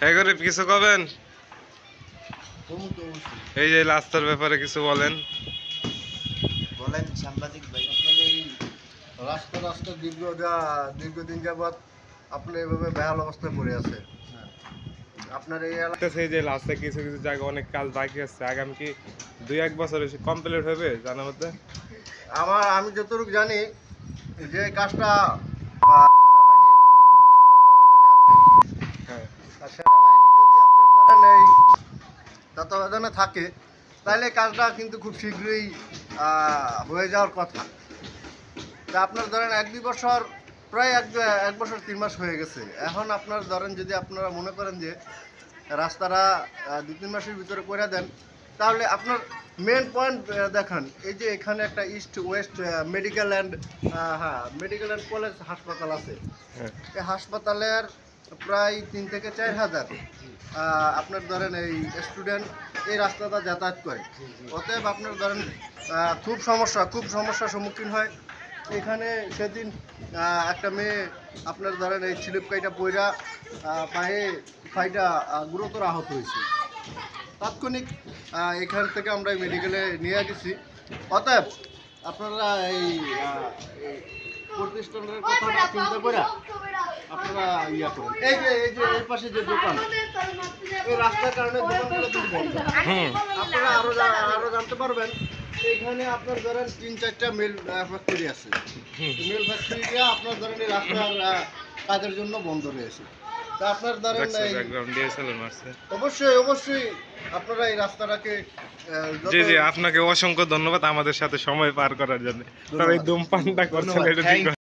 হ্যাঁ গরিব কিছু কবেন? এই যে রাস্তার ব্যাপারে কিছু বলেন। বলেন সাংবাদিক ভাই। রাস্তা দীর্ঘদিন যাবৎ আপনার এভাবে বেহাল অবস্থায় পড়ে আছে। আপনার এই এই যে রাস্তায় কিছু কিছু জায়গা অনেক কাজ বাকি আছে, আগামী কি 2-1 বছর কমপ্লিট হবে জানার মধ্যে? আমি যতটুকু জানি যে কাজটা সেনাবাহিনী যদি আপনার ধরেন এই তত্ত্বাবধানে থাকে তাহলে কাজটা কিন্তু খুব শীঘ্রই হয়ে যাওয়ার কথা। তা আপনার ধরেন 1-2 বছর, প্রায় এক বছর 3 মাস হয়ে গেছে। এখন আপনার ধরেন যদি আপনারা মনে করেন যে রাস্তাটা 2-3 মাসের ভিতরে করে দেন, তাহলে আপনার মেন পয়েন্ট দেখান। এই যে এখানে একটা east West medical and college হাসপাতাল আছে। এই হাসপাতালের প্রায় 3 থেকে 4 হাজার আপনার ধরেন এই স্টুডেন্ট এই রাস্তাটা যাতায়াত করে। অতএব আপনার ধরেন খুব সমস্যার সম্মুখীন হয়। এখানে সেদিন একটা মেয়ে আপনার ধরেন এই স্লিপ কাইটা পইরা পায়েটা গুরুতর আহত হয়েছে। তাৎক্ষণিক এখান থেকে আমরা মেডিকেলে নিয়ে গেছি। অতএব আপনারা এই প্রতিষ্ঠানের কথাটা চিন্তা করে আপনারা ইয়া করুন। এই যে এই পাশে যে দোকান, এই রাস্তার কারণে দোকানগুলো কিন্তু বন্ধ। আপনারা আরো জানতে পারবেন এখানে আপনার ধরেন 3-4টা মিল ফ্যাক্টরি আছে। মিল ফ্যাক্টরিটা আপনার ধরেন এই রাস্তার কাজের জন্য বন্ধ রয়েছে। তা আপনার ধরেন অবশ্যই আপনারা এই রাস্তাটাকে জি আপনাকে অসংখ্য ধন্যবাদ আমাদের সাথে সময় পার করার জন্য। তবে এই ধূমপানটা করছেন এটা ঠিক